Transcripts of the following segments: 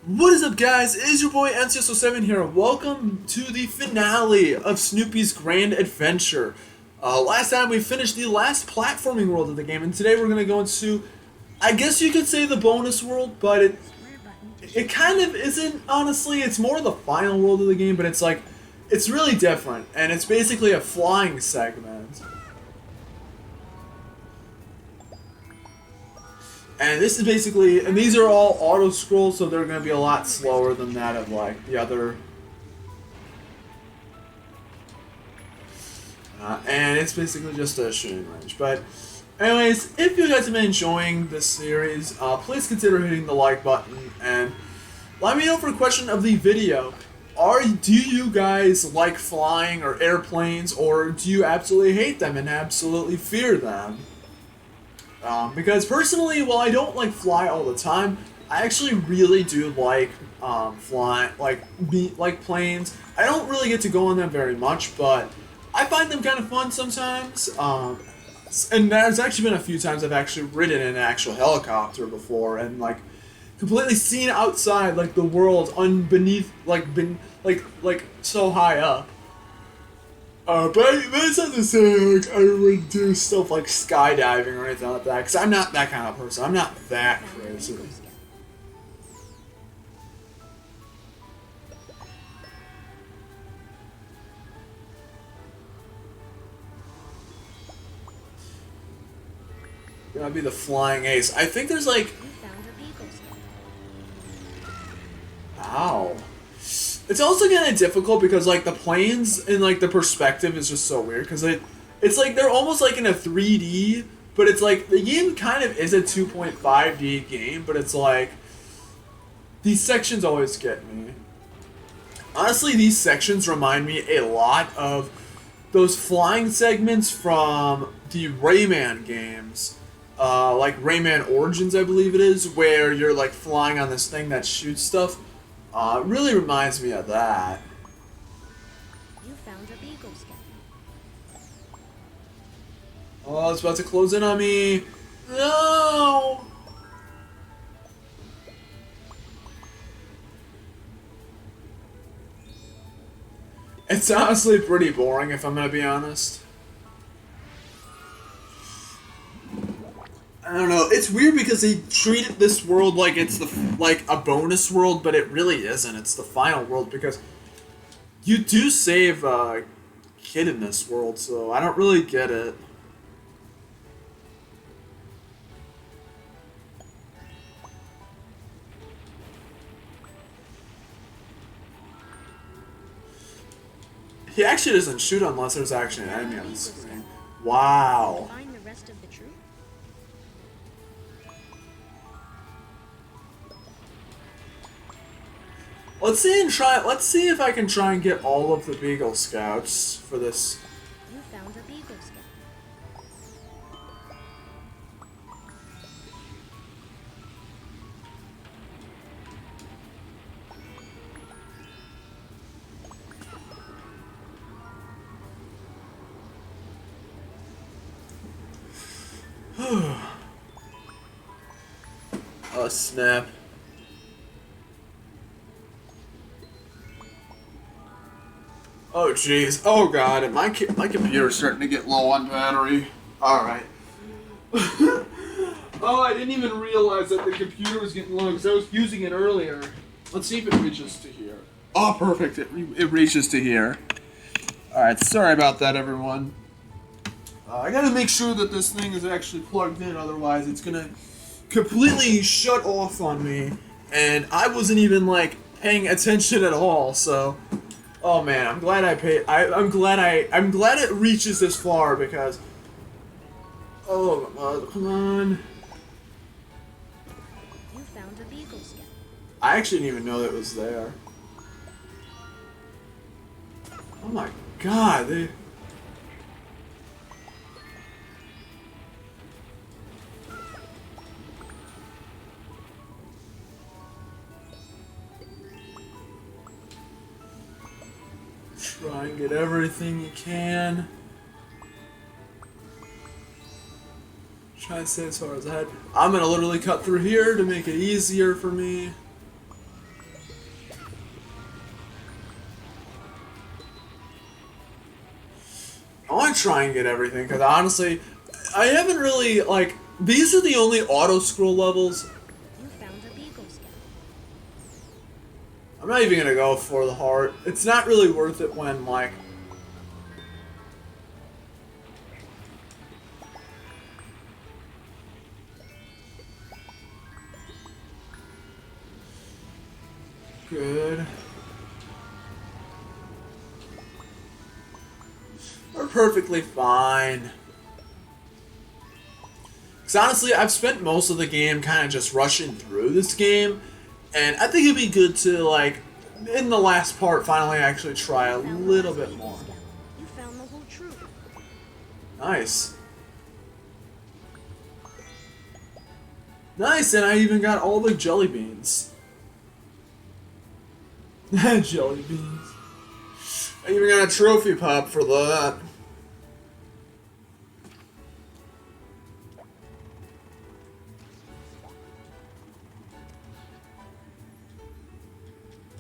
What is up, guys? It is your boy NCSO7 here. Welcome to the finale of Snoopy's Grand Adventure. Last time we finished the last platforming world of the game, and today we're going to go into, I guess you could say, the bonus world, but it kind of isn't, honestly. It's more the final world of the game, but it's really different, and it's basically a flying segment. And this is basically, and these are all auto scrolls, so they're going to be a lot slower than that of like the other. And it's basically just a shooting range. But, anyways, if you guys have been enjoying this series, please consider hitting the like button and let me know for a question of the video. Do you guys like flying or airplanes, or do you absolutely hate them and absolutely fear them? Because personally, while I don't like fly all the time, I actually really do like flying, like planes. I don't really get to go on them very much, but I find them kind of fun sometimes. And there's actually been a few times I've actually ridden in an actual helicopter before, and like completely seen outside like the world beneath, like so high up. But it's not to say like I would do stuff like skydiving or anything like that, because I'm not that kind of person. I'm not that crazy. Gonna be the flying ace. I think there's like, ow. It's also kind of difficult because like the planes and like the perspective is just so weird because it's like they're almost like in a 3D, but it's like the game kind of is a 2.5D game, but it's like these sections always get me. Honestly, these sections remind me a lot of those flying segments from the Rayman games. Like Rayman Origins, I believe it is, where you're like flying on this thing that shoots stuff. It really reminds me of that. You found a beagle scout. Oh, it's about to close in on me. No! It's honestly pretty boring, if I'm gonna be honest. I don't know. It's weird because they treated this world like it's like a bonus world, but it really isn't. It's the final world because you do save a kid in this world, so I don't really get it. He actually doesn't shoot unless there's actually an enemy on the screen. Wow. Find the rest of the troop. Let's see if I can try and get all of the Beagle Scouts for this. You found a beagle scout. Oh snap. Oh jeez. Oh god. My computer's starting to get low on battery. Alright. Oh, I didn't even realize that the computer was getting low because I was using it earlier. Let's see if it reaches to here. Oh, perfect. It reaches to here. Alright, sorry about that, everyone. I gotta make sure that this thing is actually plugged in, otherwise it's gonna completely shut off on me. And I wasn't even, like, paying attention at all, so... Oh man, I'm glad I paid. I'm glad it reaches this far because. Oh, come on. You found a beagle scout. I actually didn't even know that it was there. Oh my god, they. Try and get everything you can. Try to stay as far as ahead. I'm gonna literally cut through here to make it easier for me. I want to try and get everything, because honestly, I haven't really, like, these are the only auto-scroll levels. You found a Beagle Scout. I'm not even going to go for the heart. It's not really worth it when, like... Good. We're perfectly fine. Because honestly, I've spent most of the game kind of just rushing through this game, and I think it'd be good to, like, in the last part, finally actually try a little bit more. You found the whole troop. Nice. Nice, and I even got all the jelly beans. Jelly beans. I even got a trophy pop for that.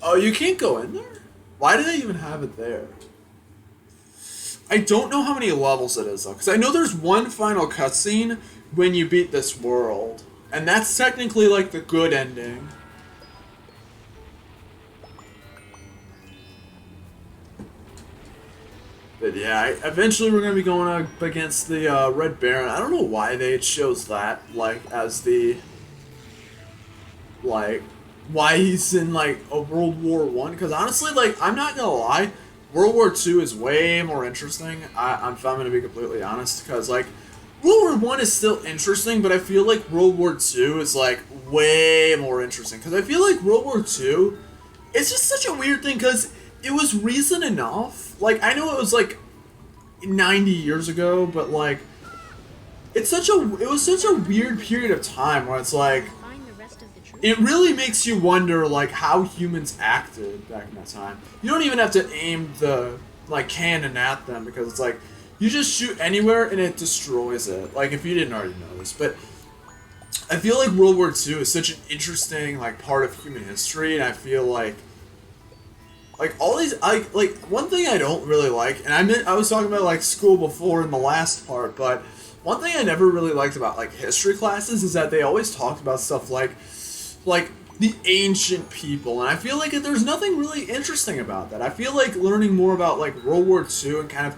Oh, you can't go in there? Why do they even have it there? I don't know how many levels it is, though, because I know there's one final cutscene when you beat this world. And that's technically, like, the good ending. But yeah, eventually we're going to be going up against the Red Baron. I don't know why they chose that, like, as the... Like, why he's in, like, a World War One. Because honestly, like, I'm not going to lie, World War Two is way more interesting. If I'm going to be completely honest. Because, like, World War One is still interesting, but I feel like World War Two is, like, way more interesting. Because I feel like World War Two, it's just such a weird thing, because it was recent enough. Like, I know it was, like, 90 years ago, but, like, it was such a weird period of time where it's, like, Find the rest of the troop. it really makes you wonder, like, how humans acted back in that time. You don't even have to aim the, like, cannon at them, because it's, like, you just shoot anywhere and it destroys it. Like, if you didn't already know this. But I feel like World War II is such an interesting, like, part of human history, and I feel like all these, like, one thing I don't really like, and I was talking about, like, school before in the last part, but one thing I never really liked about, like, history classes is that they always talked about stuff like the ancient people, and I feel like there's nothing really interesting about that. I feel like learning more about, like, World War II and kind of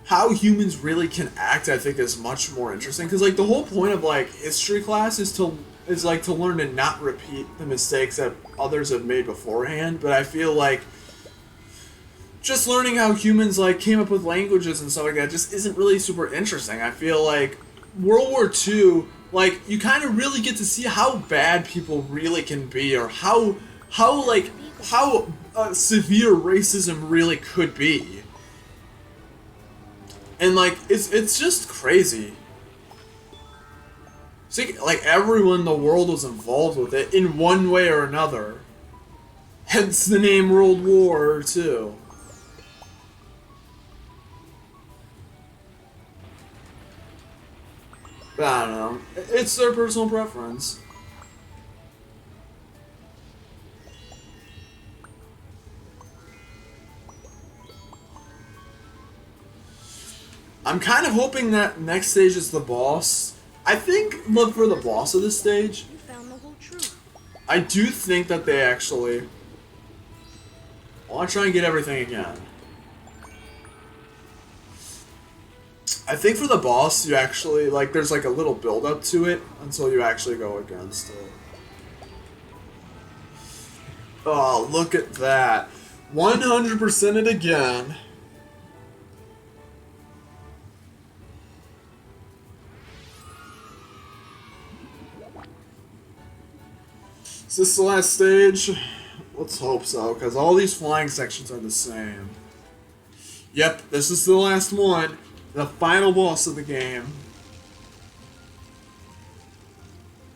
how humans really can act, I think, is much more interesting, because, like, the whole point of, like, history class is to learn to not repeat the mistakes that others have made beforehand, but I feel like just learning how humans, like, came up with languages and stuff like that just isn't really super interesting. I feel like World War II, like, you kind of really get to see how bad people really can be, or how severe racism really could be. And, like, it's just crazy. See, like, everyone in the world was involved with it in one way or another. Hence the name World War II. But I don't know. It's their personal preference. I'm kind of hoping that next stage is the boss. I think, look for the boss of this stage. You found the whole troop. I do think that they actually... I want to try and get everything again. I think for the boss, you actually, like, there's, like, a little build-up to it until you actually go against it. Oh, look at that. 100% it again. Is this the last stage? Let's hope so, because all these flying sections are the same. Yep, this is the last one. The final boss of the game.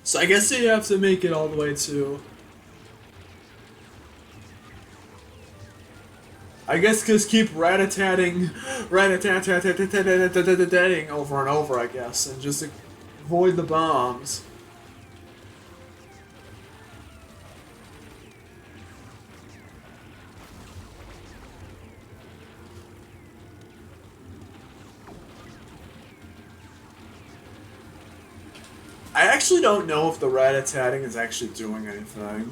So I guess you have to make it all the way to... I guess just keep rat-a-tatting over and over, I guess, and just avoid the bombs. actually don't know if the rat-a-tatting is actually doing anything.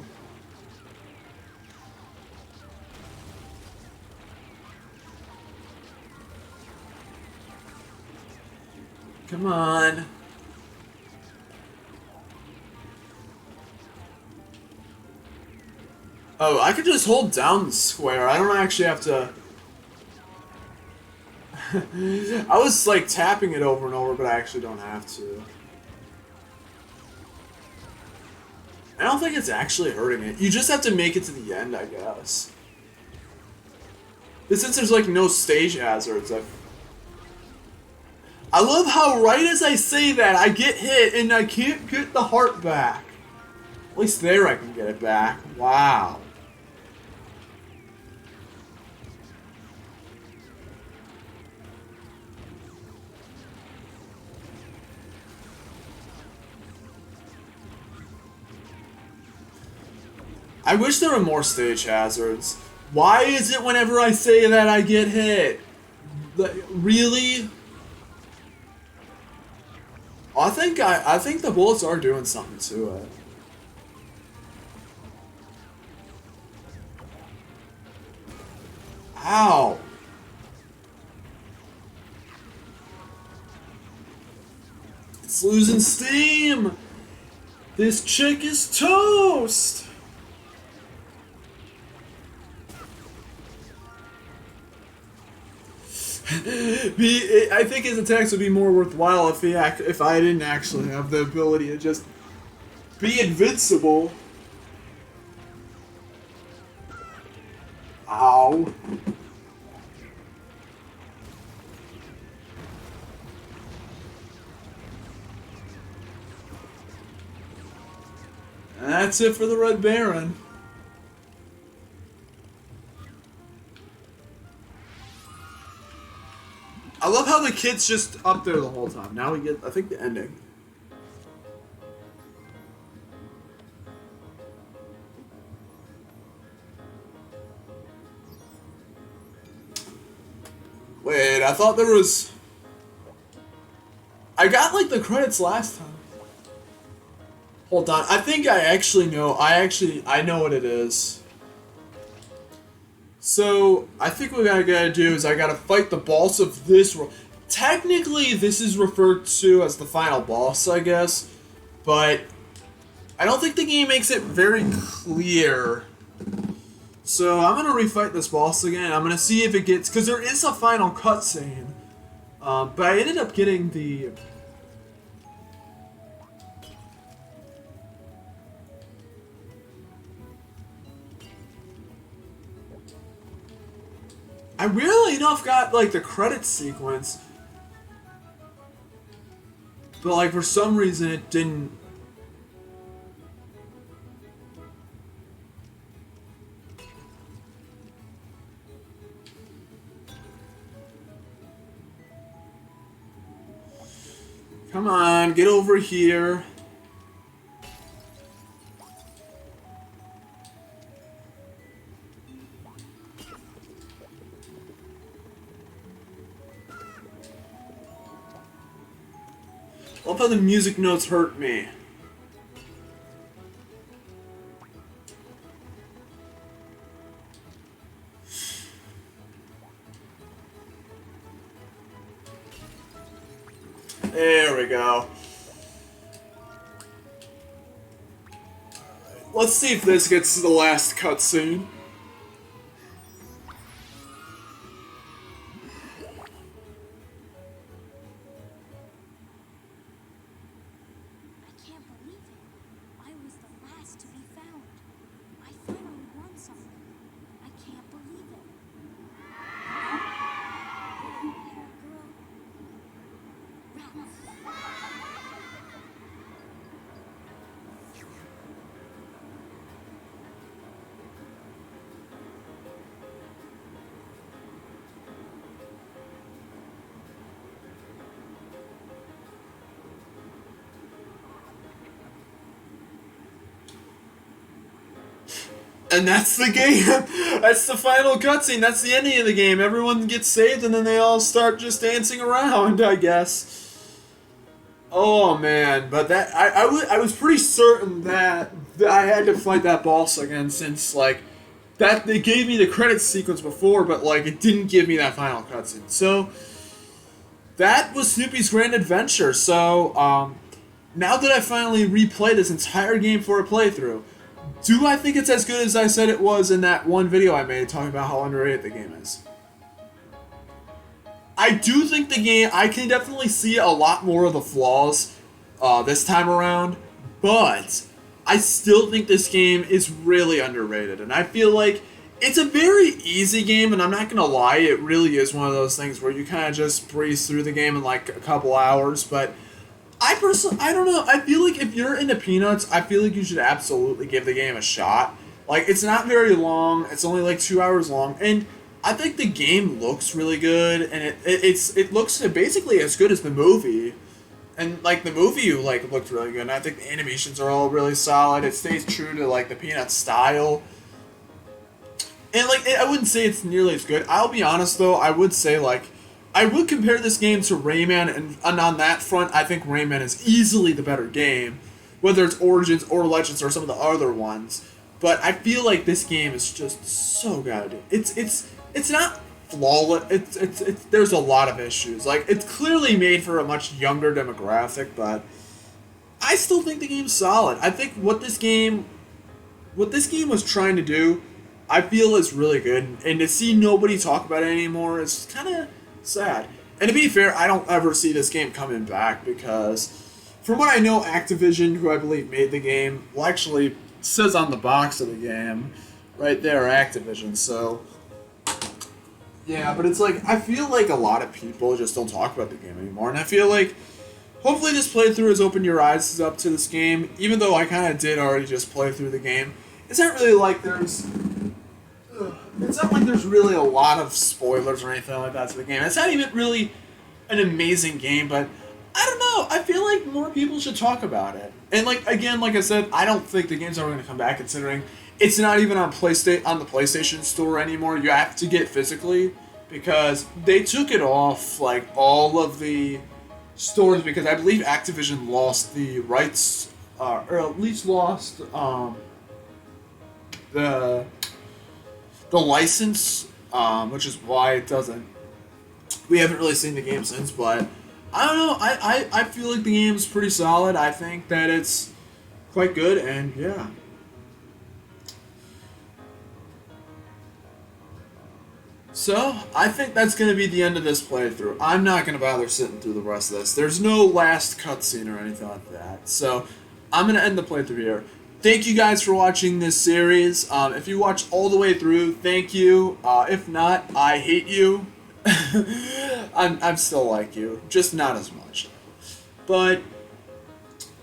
Come on. Oh, I could just hold down the square. I don't actually have to... I was like tapping it over and over, but I actually don't have to. I don't think it's actually hurting it. You just have to make it to the end, I guess. But since there's like no stage hazards, I love how right as I say that, I get hit and I can't get the heart back. At least there I can get it back. Wow. I wish there were more stage hazards. Why is it whenever I say that I get hit? Really? I think the bullets are doing something to it. Ow. It's losing steam. This chick is toast. I think his attacks would be more worthwhile if I didn't actually have the ability to just be invincible. Ow. And that's it for the Red Baron. I love how the kid's just up there the whole time. Now we get, I think, the ending. Wait, I thought there was... I got, like, the credits last time. Hold on, I think I actually know. I know what it is. So, I think what I gotta do is I gotta fight the boss of this world. Technically, this is referred to as the final boss, I guess. But, I don't think the game makes it very clear. So, I'm gonna refight this boss again. I'm gonna see if it gets... Because there is a final cutscene. But I ended up getting the... I really enough got, like, the credits sequence. But, like, for some reason it didn't... Come on, get over here. I love how the music notes hurt me. There we go. Let's see if this gets to the last cutscene. And that's the game. That's the final cutscene. That's the ending of the game. Everyone gets saved and then they all start just dancing around, I guess. Oh man, but I was pretty certain that I had to fight that boss again since like that they gave me the credits sequence before, but like it didn't give me that final cutscene. So that was Snoopy's Grand Adventure. So now that I finally replayed this entire game for a playthrough, do I think it's as good as I said it was in that one video I made talking about how underrated the game is? I do think the game, I can definitely see a lot more of the flaws this time around, but I still think this game is really underrated, and I feel like it's a very easy game, and I'm not gonna lie, it really is one of those things where you kind of just breeze through the game in like a couple hours, but I don't know, I feel like if you're into Peanuts, I feel like you should absolutely give the game a shot. Like, it's not very long, it's only like 2 hours long, and I think the game looks really good, and it looks basically as good as the movie. And like the movie, like looked really good. And I think the animations are all really solid. It stays true to like the Peanuts style. And like I wouldn't say it's nearly as good. I'll be honest though. I would say like I would compare this game to Rayman, and on that front, I think Rayman is easily the better game, whether it's Origins or Legends or some of the other ones. But I feel like this game is just so good. It's not flawless. It's there's a lot of issues. Like it's clearly made for a much younger demographic, but I still think the game's solid. I think what this game was trying to do, I feel is really good. And to see nobody talk about it anymore is kind of sad. And to be fair, I don't ever see this game coming back because, from what I know, Activision, who I believe made the game, well, actually says on the box of the game, right there, Activision. So, yeah, but it's like, I feel like a lot of people just don't talk about the game anymore. And I feel like, hopefully this playthrough has opened your eyes up to this game, even though I kind of did already just play through the game. It's not really like it's not like there's really a lot of spoilers or anything like that to the game. It's not even really an amazing game, but I don't know. I feel like more people should talk about it. And like again, like I said, I don't think the game's ever going to come back, considering it's not even on the PlayStation Store anymore. You have to get it physically because they took it off like all of the stores because I believe Activision lost the rights, or at least lost the license, which is why it doesn't. We haven't really seen the game since, but I don't know. I feel like the game's pretty solid. I think that it's quite good, and yeah. So, I think that's going to be the end of this playthrough. I'm not going to bother sitting through the rest of this. There's no last cutscene or anything like that. So, I'm going to end the playthrough here. Thank you guys for watching this series. If you watched all the way through, thank you. If not, I hate you. I'm still like you, just not as much. But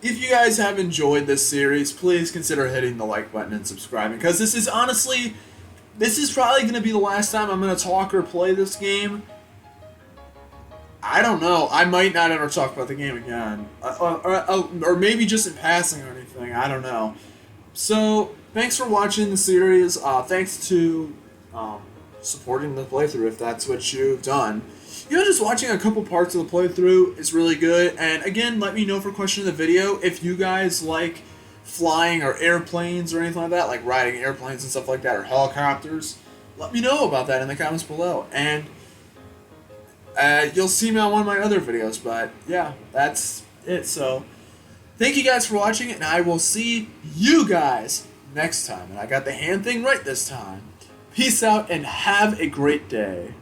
if you guys have enjoyed this series, please consider hitting the like button and subscribing, because this is probably going to be the last time I'm going to talk or play this game. I don't know. I might not ever talk about the game again. Or maybe just in passing or anything. I don't know. So, thanks for watching the series. Thanks to supporting the playthrough if that's what you've done. You know, just watching a couple parts of the playthrough is really good. And again, let me know for a question in the video if you guys like flying or airplanes or anything like that, like riding airplanes and stuff like that, or helicopters. Let me know about that in the comments below. And you'll see me on one of my other videos, but yeah, that's it. So, thank you guys for watching, and I will see you guys next time. And I got the hand thing right this time. Peace out, and have a great day.